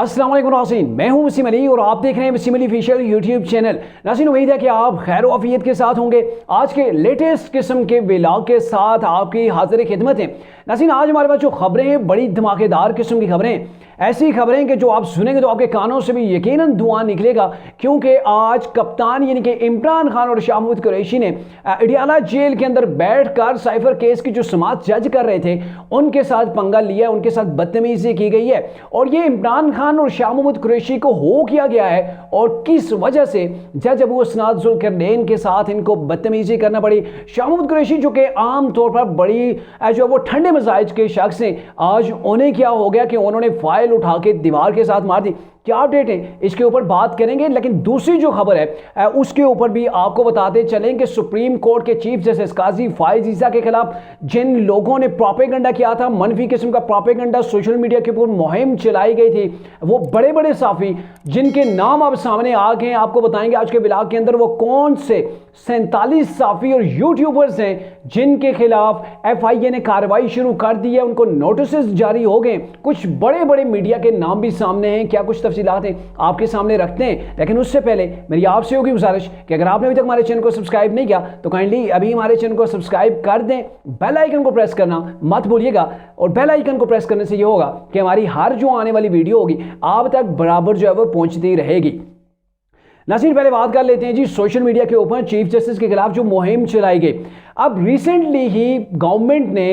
अस्सलाम वालेकुम नाज़रीन, मैं हूं वसीम अली और आप देख रहे हैं Wasim Ali official YouTube channel. नाज़रीन, उम्मीद है कि आप खैर आफियत के साथ होंगे। आज के लेटेस्ट किस्म के व्लॉग के साथ आपकी हाजिर खिदमत है। नाज़रीन, आज हमारे पास जो खबरें हैं बड़ी धमाकेदार किस्म की खबरें हैं। ऐसी खबरें कि जो आप सुनेंगे तो आपके कानों से भी यकीनन धुआं निकलेगा, क्योंकि आज कप्तान यानी कि इमरान खान और शाह महमूद कुरैशी ने अडियाला जेल के अंदर बैठकर साइफर केस की जो समाअत जज कर रहे थे उनके साथ पंगा लिया, उनके साथ बदतमीजी की गई है। और ये इमरान खान और शाह महमूद कुरैशी को हो किया गया है और किस वजह से जज अबू असनाद जुल्करनैन के साथ इनको बदतमीजी करना पड़ी। शाह महमूद कुरैशी जो कि आम तौर पर बड़ी जो वो ठंडे मिजाज के शख्स हैं, आज उन्हें क्या हो गया कि उन्होंने फाइल उठा के दीवार के साथ मार दी। क्या अपडेट है इसके ऊपर बात करेंगे, लेकिन दूसरी जो खबर है उसके ऊपर भी आपको बताते चलें कि सुप्रीम कोर्ट के चीफ जस्टिस काजी फायज ईसा के खिलाफ जिन लोगों ने प्रोपेगेंडा किया था, मनफी किस्म का प्रोपेगेंडा सोशल मीडिया के ऊपर मुहिम चलाई गई थी, वो बड़े बड़े साफी जिनके नाम अब सामने आ गए हैं, आपको बताएंगे आज के व्लॉग के अंदर वो कौन से 47 साफी और यूट्यूबर्स हैं जिनके खिलाफ FIA ने कार्रवाई शुरू कर दी है, उनको नोटिस जारी हो गए। कुछ बड़े बड़े मीडिया के नाम भी सामने हैं, क्या कुछ तफसीलात हैं आपके सामने रखते हैं। लेकिन उससे पहले मेरी आपसे होगी गुजारिश कि अगर आपने अभी तक हमारे चैनल को सब्सक्राइब नहीं किया तो काइंडली अभी हमारे चैनल को सब्सक्राइब कर दें, बेल आइकन को प्रेस करना मत भूलिएगा। और बेल आइकन को प्रेस करने से ये होगा कि हमारी हर जो आने वाली वीडियो होगी आप तक बराबर जो है वो पहुंचती रहेगी। नाज़रीन, पहले बात कर लेते हैं जी सोशल मीडिया के ऊपर चीफ जस्टिस के खिलाफ जो मुहिम चलाई गई। अब रिसेंटली ही गवर्नमेंट ने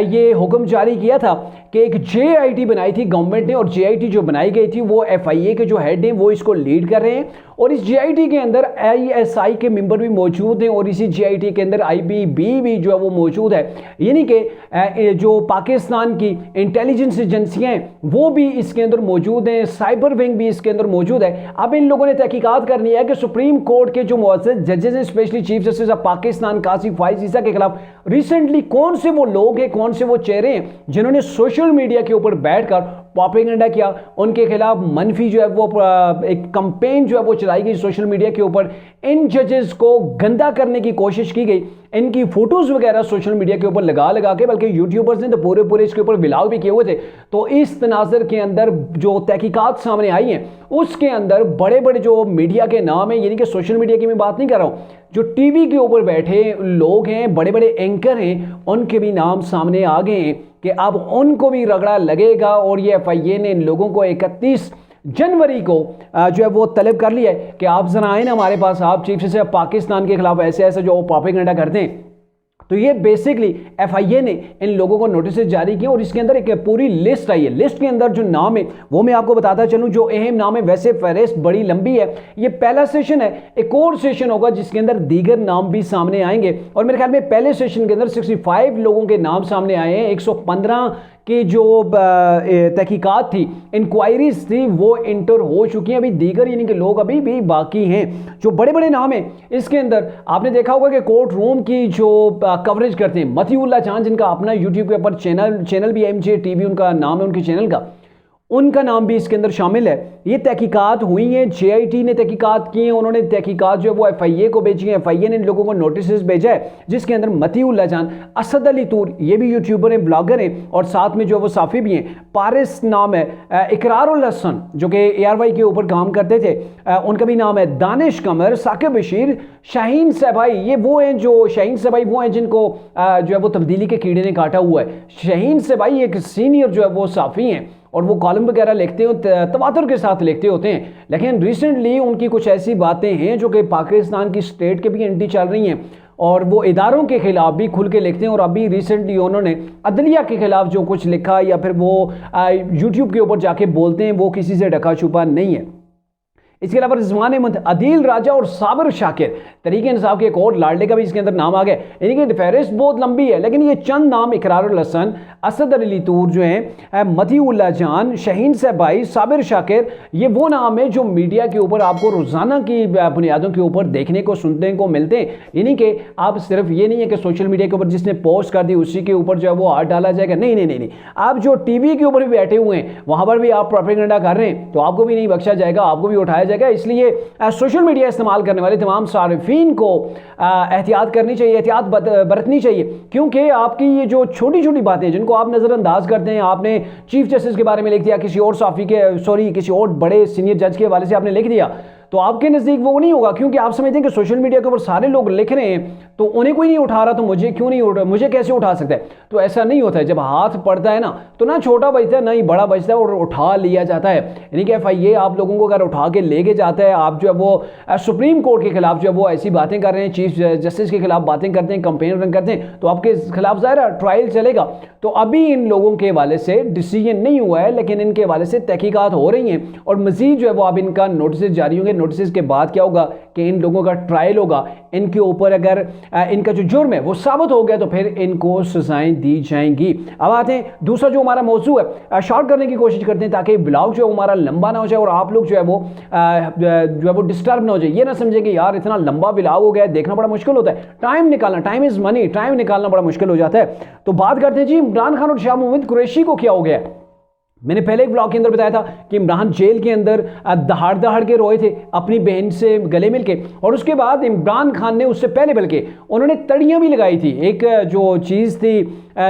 ये हुक्म जारी किया था कि एक JIT बनाई थी गवर्नमेंट ने, और JIT जो बनाई गई थी वो FIA के जो हेड हैं वो इसको लीड कर रहे हैं। और इस JIT के अंदर ISI के मेंबर भी मौजूद हैं और इसी JIT के अंदर IBB भी जो है वो मौजूद है, यानी कि जो पाकिस्तान की इंटेलिजेंस एजेंसियां हैं वो भी इसके अंदर मौजूद हैं, साइबर विंग भी इसके अंदर मौजूद है। अब इन लोगों ने तहकीकात करनी है कि सुप्रीम कोर्ट के जो मुअज़्ज़ज़ जजेस हैं, specially chief justice of Pakistan Qazi Faez Isa के खिलाफ रिसेंटली कौन से वो लोग हैं, कौन से वो चेहरे हैं जिन्होंने सोशल मीडिया के ऊपर बैठकर प्रोपेगेंडा किया, उनके खिलाफ मनफी जो है वो एक कंपेन जो है वो चलाई गई सोशल मीडिया के ऊपर। इन जजेस को गंदा करने की कोशिश की गई, इनकी फोटोज वगैरह सोशल मीडिया के ऊपर लगा के, बल्कि यूट्यूबर्स ने तो पूरे इसके ऊपर व्लॉग भी किए हुए थे। तो इस तनाज़र के अंदर जो तहकीकात सामने आई हैं उसके अंदर बड़े बड़े जो मीडिया के नाम हैं, यानी कि सोशल मीडिया की मैं बात नहीं कर रहा हूँ, जो टीवी के ऊपर बैठे लोग हैं, बड़े बड़े एंकर हैं, उनके भी नाम सामने आ गए हैं कि अब उनको भी रगड़ा लगेगा। और ये FIA ने इन लोगों को 31 जनवरी को जो है वो तलब कर लिया है कि आप जरा आए ना हमारे पास, आप चीफ जस्टिस पाकिस्तान के खिलाफ ऐसे ऐसे जो प्रोपेगेंडा करते हैं। तो ये बेसिकली FIA ने इन लोगों को नोटिस जारी किए और इसके अंदर एक पूरी लिस्ट आई है। लिस्ट के अंदर जो नाम है वो मैं आपको बताता चलूं, जो अहम नाम है, वैसे फहरिस्त बड़ी लंबी है, ये पहला सेशन है, एक और सेशन होगा जिसके अंदर दीगर नाम भी सामने आएंगे। और मेरे ख्याल में पहले सेशन के अंदर 65 लोगों के नाम सामने आए हैं, 115 की जो तहकीकात थी, इंक्वायरीज थी, वो इंटर हो चुकी हैं। अभी दीगर यानी कि लोग अभी भी बाकी हैं। जो बड़े बड़े नाम हैं इसके अंदर आपने देखा होगा कि कोर्ट रूम की जो कवरेज करते हैं मतीउल्लाह जान, जिनका अपना यूट्यूब के ऊपर चैनल भी MJ TV उनका नाम है, उनके चैनल का, उनका नाम भी इसके अंदर शामिल है। ये तहकीकात हुई हैं, JIT ने तहकीकात की हैं, उन्होंने तहकीकात जो है वो FIA को भेजी है, FIA ने इन लोगों को नोटिस भेजा है, जिसके अंदर मतीउल्लाह जान, असद अली तूर, ये भी यूट्यूबर हैं, ब्लॉगर हैं, और साथ में जो है वो साफ़ी भी हैं, पारिस नाम है, इकरारुल हसन जो कि ARY के ऊपर काम करते थे, उनका भी नाम है, दानिश कमर, साकिब बशीर, शाहीन सबाई, ये वो हैं जो शाहीन सबाई वो हैं जिनको जो है वो तब्दीली के कीड़े ने काटा हुआ है। शाहीन सबाई एक सीनियर जो है वो साफ़ी हैं और वो कॉलम वगैरह लिखते हो, तवातुर के साथ लिखते होते हैं, लेकिन रिसेंटली उनकी कुछ ऐसी बातें हैं जो कि पाकिस्तान की स्टेट के भी एंटी चल रही हैं और वो इदारों के खिलाफ भी खुल के लिखते हैं। और अभी रिसेंटली उन्होंने अदलिया के खिलाफ जो कुछ लिखा या फिर वो यूट्यूब के ऊपर जाके बोलते हैं वो किसी से ढका छुपा नहीं है। इसके अलावा रिजवान अहमद, अदील राजा और साबिर शाकिर, तरीके इंसाफ के एक और लाडले का भी इसके अंदर नाम आ गया। यानी कि फहरिस्त बहुत लंबी है, लेकिन ये चंद नाम, इकरारुल हसन, असद अली तूर जो हैं, मतीउल्लाह जान, शाहीन सबाई, साबिर शाकिर, ये वो नाम है जो मीडिया के ऊपर आपको रोज़ाना की बुनियादों के ऊपर देखने को सुनने को मिलते हैं। यानी कि आप सिर्फ ये नहीं है कि सोशल मीडिया के ऊपर जिसने पोस्ट कर दी उसी के ऊपर जो है वो हाथ डाला जाएगा, नहीं, आप जो TV के ऊपर भी बैठे हुए हैं वहाँ पर भी आप प्रोपेगेंडा कर रहे हैं तो आपको भी नहीं बख्शा जाएगा, आपको भी उठाया जाएगा। इसलिए सोशल मीडिया इस्तेमाल करने वाले तमाम सारिफीन को एहतियात करनी चाहिए, एहतियात बरतनी चाहिए, क्योंकि आपकी ये जो छोटी छोटी बातें जिनको आप नज़रअंदाज करते हैं, आपने चीफ जस्टिस के बारे में लिख दिया, किसी और किसी और बड़े सीनियर जज के हवाले से आपने लिख दिया, तो आपके नज़दीक वो नहीं होगा, क्योंकि आप समझते हैं कि सोशल मीडिया के ऊपर सारे लोग लिख रहे हैं तो उन्हें कोई नहीं उठा रहा, तो मुझे क्यों नहीं उठा, मुझे कैसे उठा सकता है। तो ऐसा नहीं होता है। जब हाथ पड़ता है ना, तो ना छोटा बचता है ना ही बड़ा बचता है और उठा लिया जाता है। यानी कि FIA आप लोगों को अगर उठा के लेके जाता है, आप जो है वो सुप्रीम कोर्ट के खिलाफ जो है वो ऐसी बातें कर रहे हैं, चीफ जस्टिस के खिलाफ बातें करते हैं, कंपेन रन करते हैं, तो आपके खिलाफ ज़ाहिर ट्रायल चलेगा। तो अभी इन लोगों के हवाले से डिसीजन नहीं हुआ है, लेकिन इनके हवाले से तहकीकात हो रही हैं और मजीद जो है वो अब इनका नोटिस जारी होंगे। नोटिस के बाद क्या होगा कि इन लोगों का ट्रायल होगा, इनके ऊपर अगर इनका जो जुर्म है वो साबित हो गया तो फिर इनको सजाएं दी जाएंगी। अब आते हैं दूसरा जो हमारा मौजू है, शॉर्ट करने की कोशिश करते हैं ताकि ब्लॉग जो है हमारा लंबा ना हो जाए और आप लोग जो है वो डिस्टर्ब ना हो जाए। ये ना समझें कि यार इतना लंबा ब्लॉग हो गया, देखना बड़ा मुश्किल होता है, टाइम निकालना, टाइम इज मनी, टाइम निकालना बड़ा मुश्किल हो जाता है। तो बात करते हैं जी इमरान खान और शाह मोहम्मद कुरैशी को क्या हो गया। मैंने पहले एक ब्लॉग के अंदर बताया था कि इमरान जेल के अंदर दहाड़ के रोए थे अपनी बहन से गले मिलके, और उसके बाद इमरान खान ने उससे पहले बल्कि उन्होंने तड़ियां भी लगाई थी। एक जो चीज़ थी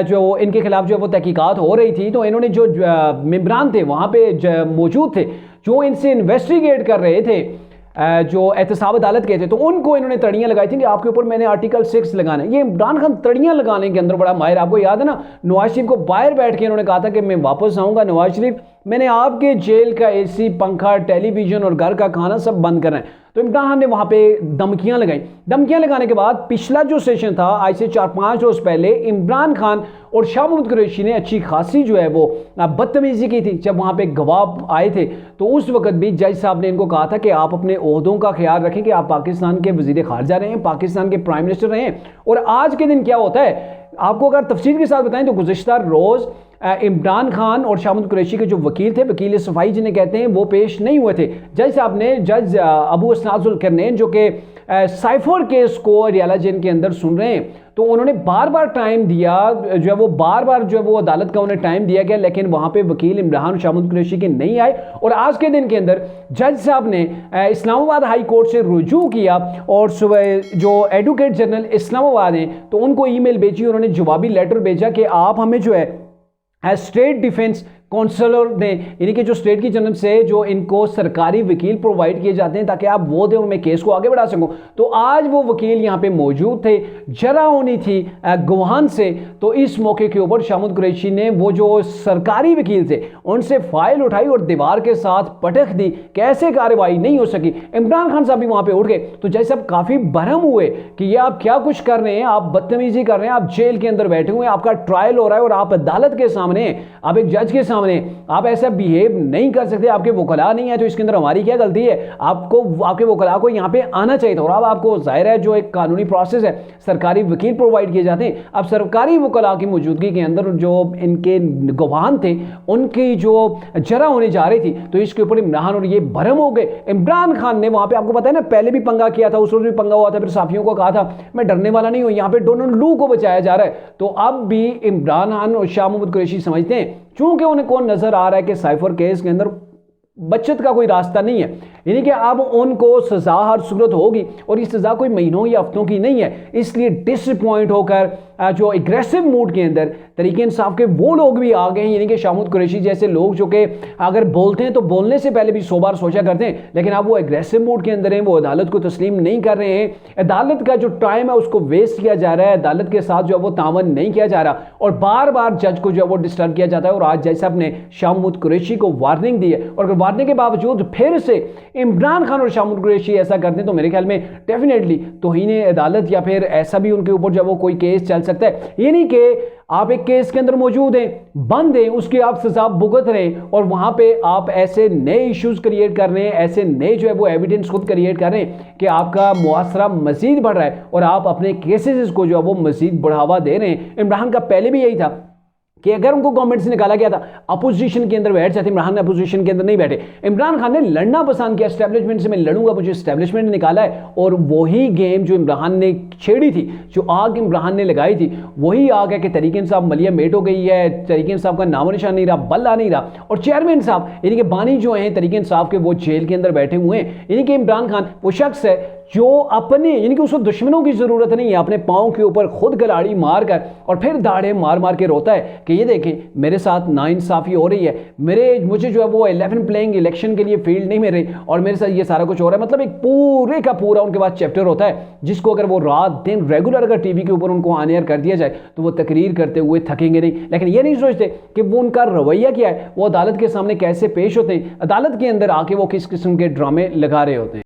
जो इनके खिलाफ जो वो तहकीकात हो रही थी, तो इन्होंने जो मेंबरान थे वहाँ पे मौजूद थे जो इनसे इन्वेस्टिगेट कर रहे थे, जो एहतसाब अदालत के थे, तो उनको इन्होंने तड़ियां लगाई थी कि आपके ऊपर मैंने आर्टिकल 6 लगाना है। ये इमरान खान तड़ियां लगाने के अंदर बड़ा माहिर। आपको याद है ना, नवाज शरीफ को बाहर बैठ के इन्होंने कहा था कि मैं वापस आऊंगा, नवाज शरीफ मैंने आपके जेल का AC, पंखा, टेलीविजन और घर का खाना सब बंद करना है। तो इमरान खान ने वहां पे धमकियां लगाई। धमकियां लगाने के बाद पिछला जो सेशन था आज से 4-5 रोज पहले, इमरान खान और शाह मोहम्मद कुरैशी ने अच्छी खासी जो है वो बदतमीजी की थी। जब वहां पे गवाह आए थे तो उस वक्त भी जज साहब ने इनको कहा था कि आप अपने ओहदों का ख्याल रखें, कि आप पाकिस्तान के वजीर खारजा रहे हैं, पाकिस्तान के प्राइम मिनिस्टर रहे हैं। और आज के दिन क्या होता है आपको अगर तफसील के साथ बताएं तो गुज़िश्ता रोज़ इमरान खान और शाह मोहम्मद कुरैशी के जो वकील थे, वकील सफाई जिन्हें कहते हैं, वो पेश नहीं हुए थे। जज साहब ने, जज अबू असनाद जुल करनैन जो कि साइफर केस को रियाला जेल के अंदर सुन रहे हैं, तो उन्होंने बार बार टाइम दिया, जो है वो बार बार जो है वो अदालत का उन्हें टाइम दिया गया, लेकिन वहां पे वकील इमरान और शाह मोहम्मद कुरैशी के नहीं आए। और आज के दिन के अंदर जज साहब ने इस्लामाबाद हाई कोर्ट से रुजू किया और सुबह जो एडवोकेट जनरल इस्लामाबाद हैं तो उनको ईमेल भेजी, उन्होंने जवाबी लेटर भेजा कि आप हमें जो है स्टेट डिफेंस काउंसलर ने, यानी कि जो स्टेट की जनरल से जो इनको सरकारी वकील प्रोवाइड किए जाते हैं ताकि आप वो दें और मैं केस को आगे बढ़ा सकूं। तो आज वो वकील यहाँ पे मौजूद थे, जरा होनी थी गवाहान से। तो इस मौके के ऊपर शाह मोहम्मद कुरैशी ने वो जो सरकारी वकील थे उनसे फाइल उठाई और दीवार के साथ पटक दी, कैसे कार्रवाई नहीं हो सकी। इमरान खान साहब भी वहां पर उठ गए। तो जैसे अब काफी बरहम हुए कि ये आप क्या कुछ कर रहे हैं, आप बदतमीजी कर रहे हैं, आप जेल के अंदर बैठे हुए हैं, आपका ट्रायल हो रहा है और आप अदालत के सामने, आप एक जज के सामने आप ऐसा बिहेव नहीं कर सकते। आपके वकला नहीं है तो इसके अंदर हमारी क्या गलती है? आपको, आपके वकला को यहाँ पे आना चाहिए था। और अब आपको जाहिर है जो एक कानूनी प्रोसेस है, सरकारी वकील प्रोवाइड किए जाते हैं। अब सरकारी वकला की मौजूदगी के अंदर जो इनके गवाहान थे उनकी जो जरा होने जा रही थी, तो इसके ऊपर इमरान और ये भरम हो गए। इमरान खान ने वहां पे, आपको पता है ना, पहले भी पंगा किया था, उस रोज भी पंगा हुआ था, फिर साफियों को कहा था मैं डरने वाला नहीं हूं, यहाँ पे डोनाल्ड लू को बचाया जा रहा है। तो अब भी इमरान खान और शाह मोहम्मद कुरैशी समझते हैं चूंकि उन्हें कौन नजर आ रहा है कि साइफर केस के अंदर बचत का कोई रास्ता नहीं है, यानी कि अब उनको सजा हर सूरत होगी और ये सजा कोई महीनों या हफ्तों की नहीं है। इसलिए डिसअपॉइंट होकर जो एग्रेसिव मूड के अंदर तरीके इंसाफ के वो लोग भी आ गए हैं, यानी कि शाह मोहम्मद कुरैशी जैसे लोग जो कि अगर बोलते हैं तो बोलने से पहले भी 100 बार सोचा करते हैं, लेकिन अब वो एग्रेसिव मूड के अंदर हैं, वो अदालत को तस्लीम नहीं कर रहे हैं। अदालत का जो टाइम है उसको वेस्ट किया जा रहा है, अदालत के साथ जो है वो तावन नहीं किया जा रहा और बार बार जज को जो है वो डिस्टर्ब किया जाता है। और आज जज साहब ने शाह मोहम्मद कुरैशी को वार्निंग दी है और वार्निंग के बावजूद फिर से इमरान खान और शाह मोहम्मद कुरैशी ऐसा करते हैं तो मेरे ख्याल में डेफिनेटली तौहीन अदालत या फिर ऐसा भी उनके ऊपर जो वो कोई केस चल सकता है। ये नहीं कि आप एक केस के अंदर मौजूद हैं, बंद हैं, उसकी आप सजा भुगत रहे हैं और वहां पे आप ऐसे नए इश्यूज क्रिएट कर रहे हैं, ऐसे नए जो है वो एविडेंस खुद क्रिएट कर रहे हैं कि आपका मुआसरा मजीद बढ़ रहा है और आप अपने केसेस को जो है वो मजीद बढ़ावा दे रहे हैं। इमरान का पहले भी यही था कि अगर उनको गवर्नमेंट से निकाला गया था, अपोजिशन के अंदर बैठ जाते, इमरान खान अपोजिशन के अंदर नहीं बैठे। इमरान खान ने लड़ना पसंद किया, एस्टेब्लिशमेंट से मैं लड़ूंगा, मुझे एस्टेब्लिशमेंट ने निकाला है। और वही गेम जो इमरान ने छेड़ी थी, जो आग इमरान ने लगाई थी, वही आग है कि तरीक इंसाफ मलिया मेट हो गई है, तरीक इंसाफ का नामो निशान नहीं रहा, बल्ला नहीं रहा। और चेयरमैन साहब यानी कि बानी जो हैं तरीक इंसाफ के, वो जेल के अंदर बैठे हुए हैं। यानी कि इमरान खान वो शख्स है जो अपने, यानी कि उसको दुश्मनों की जरूरत नहीं है, अपने पाँव के ऊपर खुद गलाड़ी मार कर और फिर दाढ़े मार मार के रोता है कि ये देखें मेरे साथ नाइंसाफ़ी हो रही है, मुझे जो है वो 11 प्लेइंग इलेक्शन के लिए फील्ड नहीं मिल रही और मेरे साथ ये सारा कुछ हो रहा है। मतलब एक पूरे का पूरा उनके पास चैप्टर होता है, जिसको अगर वो रात दिन रेगुलर अगर टीवी के ऊपर उनको ऑन एयर कर दिया जाए तो वो तकरीर करते हुए थकेंगे नहीं। लेकिन ये नहीं सोचते कि वो उनका रवैया क्या है, वो अदालत के सामने कैसे पेश होते हैं, अदालत के अंदर आके वो किस किस्म के ड्रामे लगा रहे होते हैं।